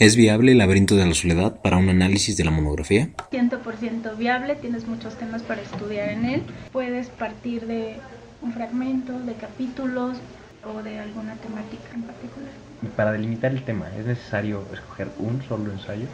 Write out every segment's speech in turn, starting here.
¿Es viable el laberinto de la soledad para un análisis de la monografía? 100% viable, tienes muchos temas para estudiar en él. Puedes partir de un fragmento, de capítulos o de alguna temática en particular. Y para delimitar el tema, ¿es necesario escoger un solo ensayo?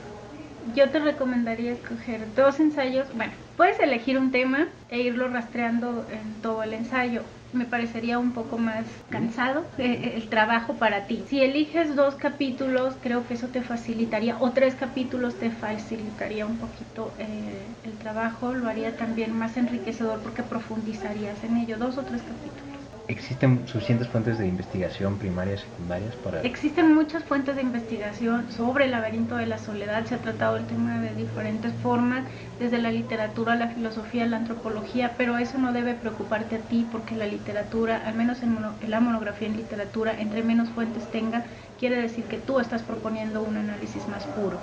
Yo te recomendaría escoger 2 ensayos. Bueno, puedes elegir un tema e irlo rastreando en todo el ensayo. Me parecería un poco más cansado el trabajo para ti. Si eliges 2 capítulos, creo que eso te facilitaría, o 3 capítulos te facilitaría un poquito el trabajo, lo haría también más enriquecedor porque profundizarías en ello, 2 o 3 capítulos. ¿Existen suficientes fuentes de investigación primarias y secundarias para...? Existen muchas fuentes de investigación sobre el laberinto de la soledad. Se ha tratado el tema de diferentes formas, desde la literatura, la filosofía, la antropología, pero eso no debe preocuparte a ti porque la literatura, al menos en la monografía en literatura, entre menos fuentes tenga, quiere decir que tú estás proponiendo un análisis más puro.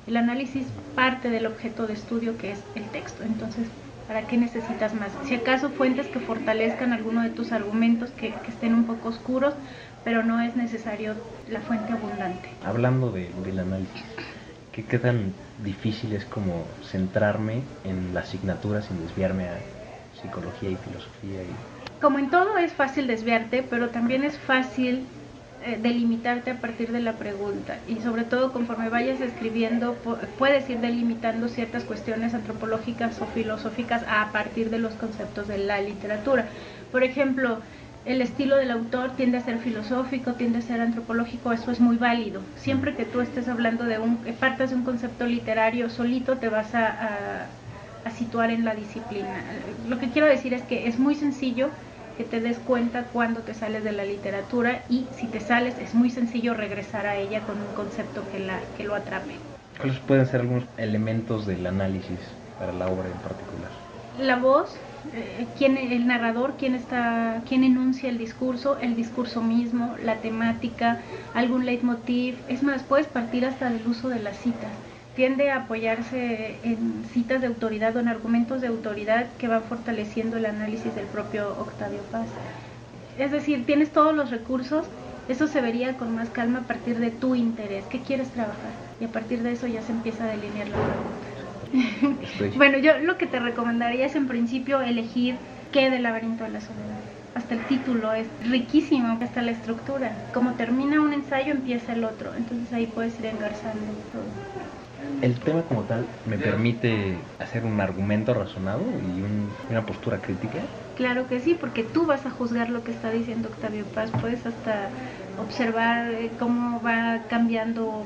El análisis parte del objeto de estudio que es el texto, entonces ¿para qué necesitas más? Si acaso fuentes que fortalezcan alguno de tus argumentos que estén un poco oscuros, pero no es necesario la fuente abundante. Hablando del análisis, ¿qué tan difícil es como centrarme en la asignatura sin desviarme a psicología y filosofía? Como en todo es fácil desviarte, pero también es fácil delimitarte a partir de la pregunta, y sobre todo conforme vayas escribiendo puedes ir delimitando ciertas cuestiones antropológicas o filosóficas a partir de los conceptos de la literatura. Por ejemplo, el estilo del autor tiende a ser filosófico, tiende a ser antropológico, eso es muy válido. Siempre que tú estés hablando partas de un concepto literario, solito te vas a situar en la disciplina. Lo que quiero decir es que es muy sencillo que te des cuenta cuando te sales de la literatura, y si te sales es muy sencillo regresar a ella con un concepto que lo atrape. ¿Cuáles pueden ser algunos elementos del análisis para la obra en particular? La voz, el narrador, quién enuncia el discurso mismo, la temática, algún leitmotiv. Es más, puedes partir hasta del uso de las citas. Tiende a apoyarse en citas de autoridad o en argumentos de autoridad que van fortaleciendo el análisis del propio Octavio Paz. Es decir, tienes todos los recursos. Eso se vería con más calma a partir de tu interés, qué quieres trabajar, y a partir de eso ya se empieza a delinear la pregunta. Bueno, yo lo que te recomendaría es en principio elegir qué del laberinto de la soledad. Hasta el título es riquísimo, hasta la estructura. Como termina un ensayo, empieza el otro. Entonces ahí puedes ir engarzando todo. ¿El tema como tal me permite hacer un argumento razonado y una postura crítica? Claro que sí, porque tú vas a juzgar lo que está diciendo Octavio Paz. Puedes hasta observar cómo va cambiando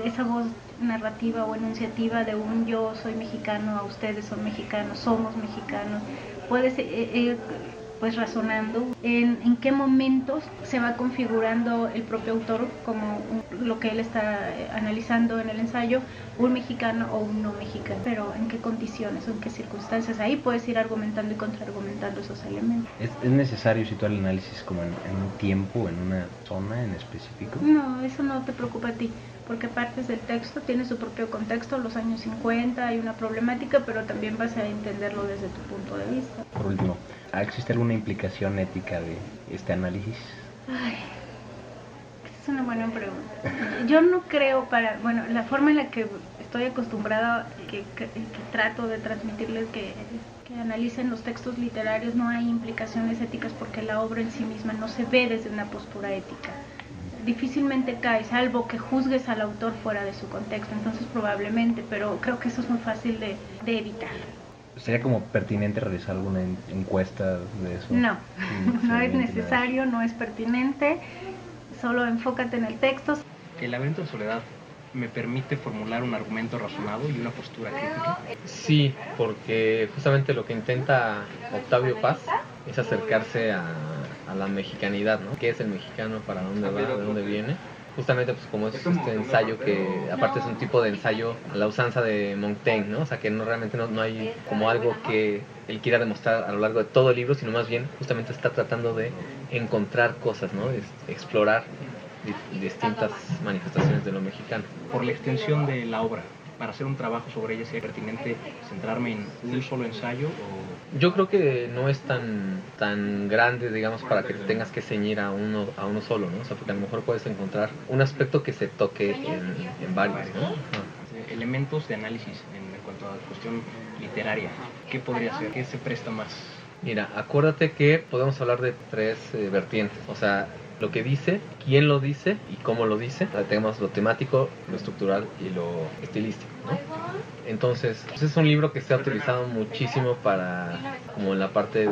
esa voz narrativa o enunciativa de un yo soy mexicano a ustedes son mexicanos, somos mexicanos. Puedes pues razonando en qué momentos se va configurando el propio autor como lo que él está analizando en el ensayo, un mexicano o un no mexicano, pero en qué condiciones o en qué circunstancias. Ahí puedes ir argumentando y contraargumentando esos elementos. ¿Es necesario situar el análisis como en un tiempo, en una zona en específico? No, eso no te preocupa a ti, porque partes del texto, tiene su propio contexto, los años 50, hay una problemática, pero también vas a entenderlo desde tu punto de vista. Por último, ¿existe alguna implicación ética de este análisis? Ay, esa es una buena pregunta. Yo no creo la forma en la que estoy acostumbrada, que trato de transmitirles que analicen los textos literarios, no hay implicaciones éticas porque la obra en sí misma no se ve desde una postura ética. Difícilmente cae, salvo que juzgues al autor fuera de su contexto, entonces probablemente, pero creo que eso es muy fácil de evitar. ¿Sería como pertinente realizar alguna encuesta de eso? No, no es necesario, no es pertinente, solo enfócate en el texto. El laberinto de soledad me permite formular un argumento razonado y una postura crítica. Sí, porque justamente lo que intenta Octavio Paz es acercarse a la mexicanidad, ¿no? ¿Qué es el mexicano? ¿Para dónde va? ¿De dónde viene? Justamente pues como es este ensayo que aparte es un tipo de ensayo a la usanza de Montaigne, ¿no? O sea que realmente no hay como algo que él quiera demostrar a lo largo de todo el libro, sino más bien justamente está tratando de encontrar cosas, ¿no? Explorar distintas manifestaciones de lo mexicano. Por la extensión de la obra, para hacer un trabajo sobre ella, ¿sería pertinente centrarme en un solo ensayo o Yo creo que no es tan grande, digamos, para que te tengas que ceñir a uno solo, ¿no? O sea, porque a lo mejor puedes encontrar un aspecto que se toque en varios, ¿no? Elementos de análisis en cuanto a cuestión literaria. ¿Qué podría ser? ¿Qué se presta más? Mira, acuérdate que podemos hablar de tres vertientes, o sea, lo que dice, quién lo dice y cómo lo dice. O sea, tenemos lo temático, lo estructural y lo estilístico, ¿no? Entonces, pues es un libro que se ha utilizado muchísimo para, como en la parte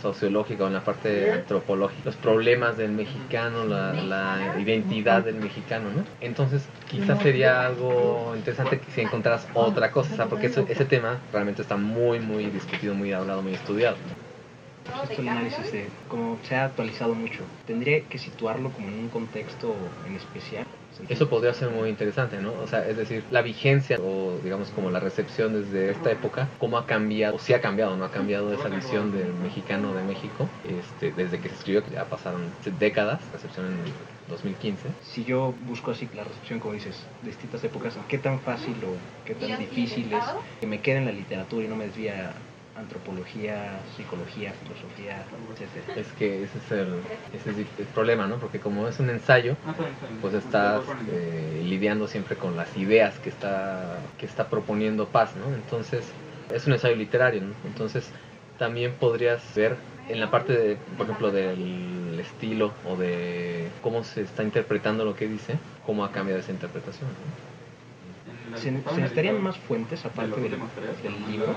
sociológica o en la parte antropológica, los problemas del mexicano, la identidad del mexicano, ¿no? Entonces, quizás sería algo interesante que si encontraras otra cosa, ¿sabes? Porque ese tema realmente está muy, muy discutido, muy hablado, muy estudiado. Esto el análisis de cómo se ha actualizado mucho. ¿Tendría que situarlo como en un contexto en especial? Eso podría ser muy interesante, ¿no? O sea, es decir, la vigencia o digamos como la recepción desde esta época, cómo ha cambiado, o si ha cambiado, ¿no? Ha cambiado esa visión del mexicano de México, desde que se escribió, que ya pasaron décadas, recepción en 2015. Si yo busco así la recepción, como dices, de distintas épocas, ¿qué tan fácil o qué tan difícil es que me quede en la literatura y no me desvía antropología, psicología, filosofía, etcétera? Es que ese es el problema, ¿no? Porque como es un ensayo, pues estás lidiando siempre con las ideas que está proponiendo Paz, ¿no? Entonces, es un ensayo literario, ¿no? Entonces, también podrías ver en la parte de, por ejemplo, del estilo o de cómo se está interpretando lo que dice, cómo ha cambiado esa interpretación, ¿no? ¿Se necesitarían más fuentes aparte del libro?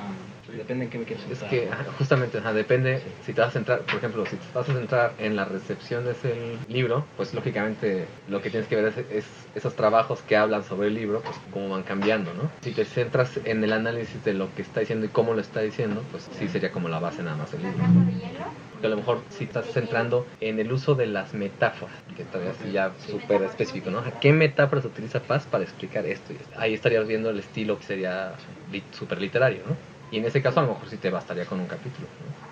Depende en qué me quieres Es centrar. que justamente depende si te vas a centrar, por ejemplo, si te vas a centrar en la recepción de ese libro, pues lógicamente lo que tienes que ver es esos trabajos que hablan sobre el libro, pues cómo van cambiando, ¿no? Si te centras en el análisis de lo que está diciendo y cómo lo está diciendo, pues sí sería como la base nada más el libro. Porque a lo mejor si estás centrando en el uso de las metáforas, que todavía sí ya súper específico, ¿no? ¿A qué metáforas utiliza Paz para explicar esto y esto? Ahí estarías viendo el estilo que sería súper literario, ¿no? Y en ese caso a lo mejor sí te bastaría con un capítulo, ¿no?